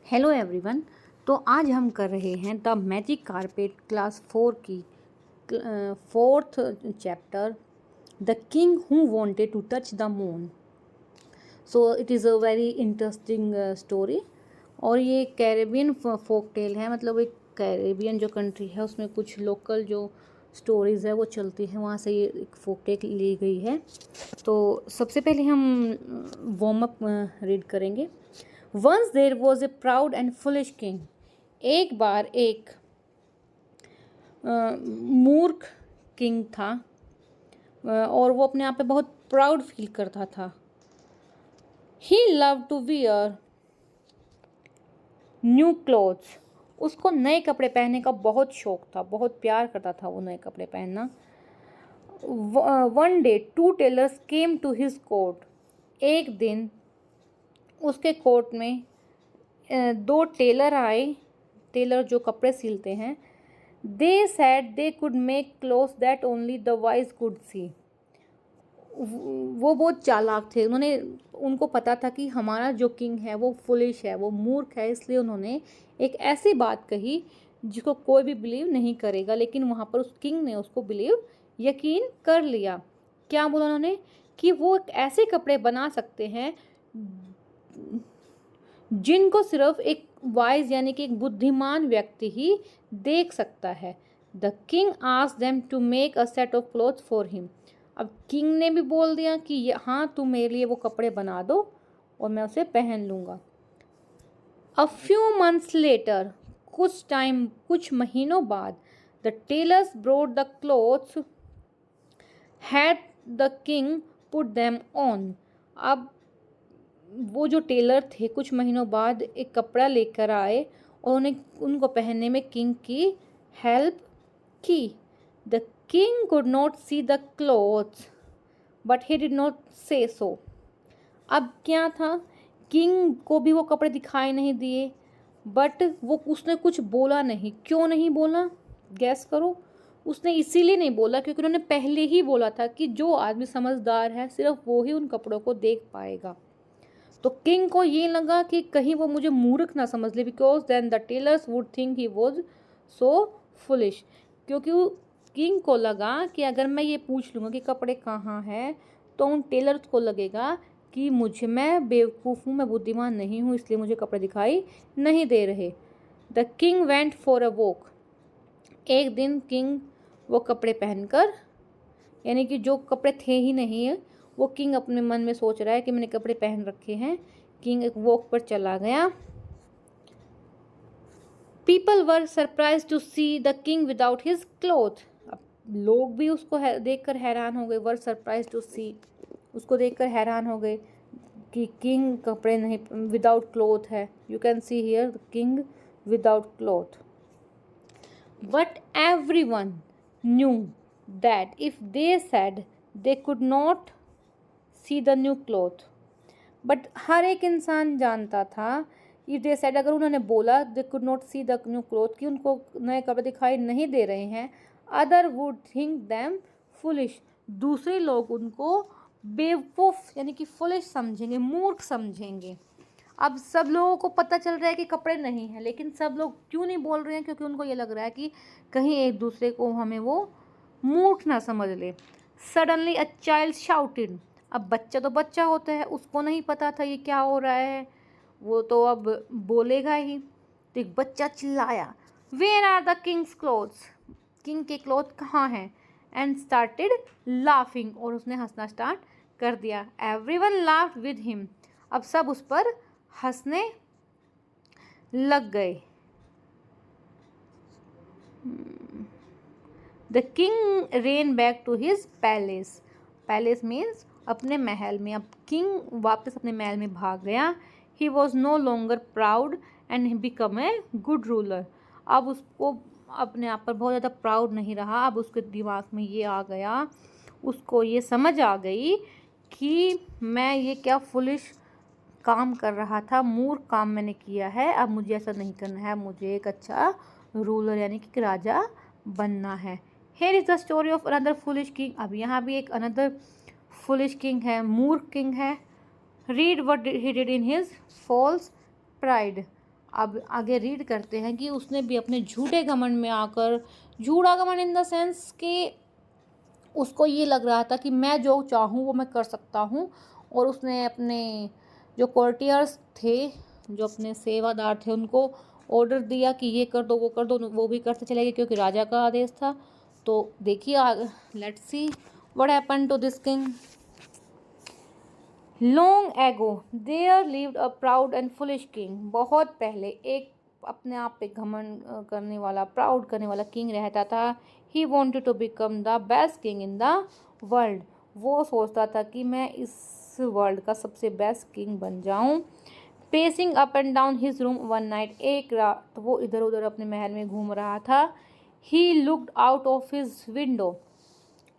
Hello everyone. तो आज हम कर रहे हैं द मैजिक कारपेट क्लास 4 की fourth chapter the king who wanted to touch the moon. So it is a very interesting story और ये कैरेबियन फोक टेल है। मतलब एक कैरेबियन जो कंट्री है उसमें कुछ लोकल जो स्टोरीज़ है वो चलती है, वहाँ से ये एक फोक टेल ली गई है। तो सबसे पहले हम वार्म अप रीड करेंगे। Once there was a proud and foolish king. एक बार एक मूर्ख किंग था और वो अपने आप पे बहुत प्राउड फील करता था। He loved to wear new clothes. उसको नए कपड़े पहनने का बहुत शौक था, बहुत प्यार करता था वो नए कपड़े पहनना। One day two tailors came to his court. एक दिन उसके कोर्ट में दो टेलर आए, टेलर जो कपड़े सिलते हैं। They said they could make clothes that only the wise could see. वो बहुत चालाक थे, उनको पता था कि हमारा जो किंग है वो फुलिश है, वो मूर्ख है, इसलिए उन्होंने एक ऐसी बात कही जिसको कोई भी बिलीव नहीं करेगा, लेकिन वहाँ पर उस किंग ने उसको यकीन कर लिया। क्या बोला उन्होंने? कि वो एक ऐसे कपड़े बना सकते हैं जिनको सिर्फ एक वाइज यानी कि एक बुद्धिमान व्यक्ति ही देख सकता है। The king asked them to make a set of clothes for him. अब किंग ने भी बोल दिया कि हाँ, तुम मेरे लिए वो कपड़े बना दो और मैं उसे पहन लूँगा। अ फ्यू मंथ्स लेटर, कुछ महीनों बाद, the tailors brought the clothes had the king put them on. अब वो जो टेलर थे कुछ महीनों बाद एक कपड़ा लेकर आए और उन्हें उनको पहनने में किंग की हेल्प की। The king could not see the clothes but he did not से सो। अब क्या था, किंग को भी वो कपड़े दिखाई नहीं दिए, बट उसने कुछ बोला नहीं। क्यों नहीं बोला? गैस करो। उसने इसीलिए नहीं बोला क्योंकि उन्होंने पहले ही बोला था कि जो आदमी समझदार है सिर्फ वो ही उन कपड़ों को देख पाएगा। तो किंग को ये लगा कि कहीं वो मुझे मूर्ख ना समझ ले, because then the tailors would think he was so foolish. क्योंकि किंग को लगा कि अगर मैं ये पूछ लूँगा कि कपड़े कहाँ हैं तो उन टेलर्स को लगेगा कि मैं बेवकूफ़ हूँ, मैं बुद्धिमान नहीं हूँ, इसलिए मुझे कपड़े दिखाई नहीं दे रहे। The king went for a walk. एक दिन किंग वो कपड़े पहनकर, यानी कि जो कपड़े थे ही नहीं है, वो किंग अपने मन में सोच रहा है कि मैंने कपड़े पहन रखे हैं। किंग एक वॉक पर चला गया। People were surprise to see the king without his cloth. अब लोग भी उसको देखकर हैरान हो गए। वर सरप्राइज टू सी, उसको देखकर हैरान हो गए कि किंग कपड़े नहीं, विदाउट क्लोथ है। You can see here the king without cloth. But everyone knew that if they said they could not see the new cloth, but हर एक इंसान जानता था if they said, अगर उन्होंने बोला they could not see the new cloth, कि उनको नए कपड़े दिखाई नहीं दे रहे हैं, other would think them foolish, दूसरे लोग उनको बेवकूफ़ यानी कि फुलिश समझेंगे, मूर्ख समझेंगे। अब सब लोगों को पता चल रहा है कि कपड़े नहीं हैं, लेकिन सब लोग क्यों नहीं बोल रहे हैं? क्योंकि उनको ये लग रहा है कि कहीं एक दूसरे को हमें वो मूर्ख ना समझ ले। Suddenly a child shouted. अब बच्चा तो बच्चा होता है, उसको नहीं पता था ये क्या हो रहा है, वो तो अब बोलेगा ही। तो एक बच्चा चिल्लाया, where are the king's clothes, king के क्लोथ कहाँ हैं? एंड स्टार्टेड लाफिंग, और उसने हंसना स्टार्ट कर दिया। Everyone laughed with him. अब सब उस पर हंसने लग गए। The king ran back to his palace. Palace means अपने महल में। अब किंग वापस अपने महल में भाग गया। He was no longer proud and become a good ruler. अब उसको अपने आप पर बहुत ज़्यादा प्राउड नहीं रहा। अब उसके दिमाग में ये आ गया, उसको ये समझ आ गई कि मैं ये क्या फुलिश काम कर रहा था, मूर्ख काम मैंने किया है, अब मुझे ऐसा नहीं करना है, मुझे एक अच्छा रूलर यानी कि राजा बनना है। Here is the story of another foolish king. अब यहाँ भी एक अनदर फुलिश किंग है, मूर्ख किंग है। Read what he did in his false pride. अब आगे रीड करते हैं कि उसने भी अपने झूठे घमंड में आकर, झूठा घमंड इन द सेंस कि उसको ये लग रहा था कि मैं जो चाहूँ वो मैं कर सकता हूँ, और उसने अपने जो कोर्टियर्स थे, जो अपने सेवादार थे, उनको ऑर्डर दिया कि ये कर दो वो कर दो, वो भी करते चले गए क्योंकि राजा का आदेश था। तो देखिए let's see what happened to this king. Long ago there lived a proud and foolish king. बहुत पहले एक अपने आप पे घमंड करने वाला, प्राउड करने वाला किंग रहता था। He wanted to become the best king in the world. वो सोचता था कि मैं इस वर्ल्ड का सबसे बेस्ट किंग बन जाऊं। Pacing up and down his room one night, एक रात वो इधर उधर अपने महल में घूम रहा था। He looked out of his window,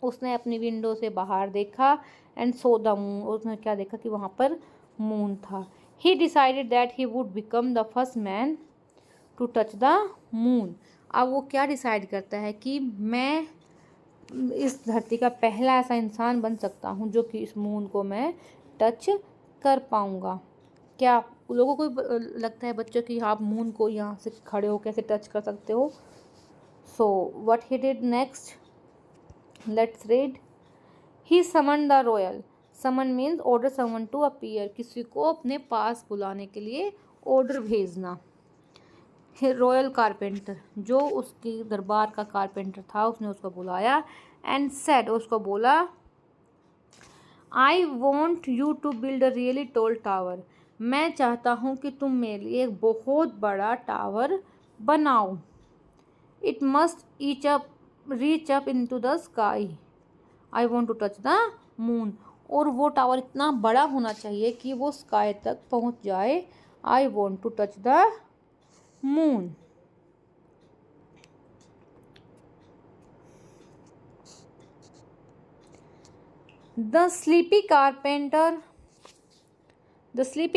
उसने अपनी विंडो से बाहर देखा। एंड सो द मून, उसने क्या देखा कि वहाँ पर मून था। He decided that he would become the first man to touch the moon. अब वो क्या डिसाइड करता है कि मैं इस धरती का पहला ऐसा इंसान बन सकता हूँ जो कि इस मून को मैं टच कर पाऊँगा। क्या लोगों को लगता है बच्चों कि आप मून को यहाँ से खड़े हो कैसे टच कर सकते हो? So what he did next, let's read. He summon the royal, summon means order summon to appear, किसी को अपने पास बुलाने के लिए ऑर्डर भेजना। रॉयल कारपेंटर, जो उसकी दरबार का कारपेंटर था, उसने उसको बुलाया। एंड सेड, उसको बोला, I want you to build a really tall tower, मैं चाहता हूँ कि तुम मेरे लिए एक बहुत बड़ा टावर बनाओ। It must reach up into the sky, I want to touch the moon, और वो टावर इतना बड़ा होना चाहिए कि वो स्काई तक पहुँच जाए। I want to touch the moon. The sleepy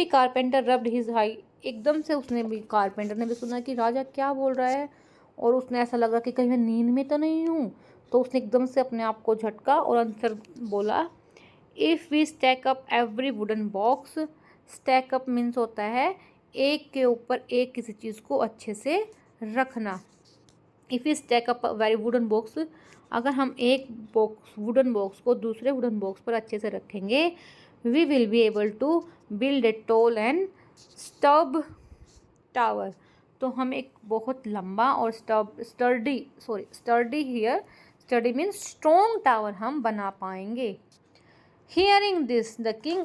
carpenter rubbed his high, एकदम से उसने भी, कारपेंटर ने भी सुना कि राजा क्या बोल रहा है, और उसने ऐसा लगा कि कहीं मैं नींद में तो नहीं हूँ। तो उसने एकदम से अपने आप को झटका और आंसर बोला, if we stack up every wooden box, stack up means होता है एक के ऊपर एक किसी चीज़ को अच्छे से रखना। If we stack up very wooden box, अगर हम एक बॉक्स, वुडन बॉक्स को दूसरे वुडन बॉक्स पर अच्छे से रखेंगे, we will be able to build a tall and stub tower, तो हम एक बहुत लंबा और स्टर्डी मीन्स स्ट्रॉन्ग टावर हम बना पाएंगे। Hearing this the king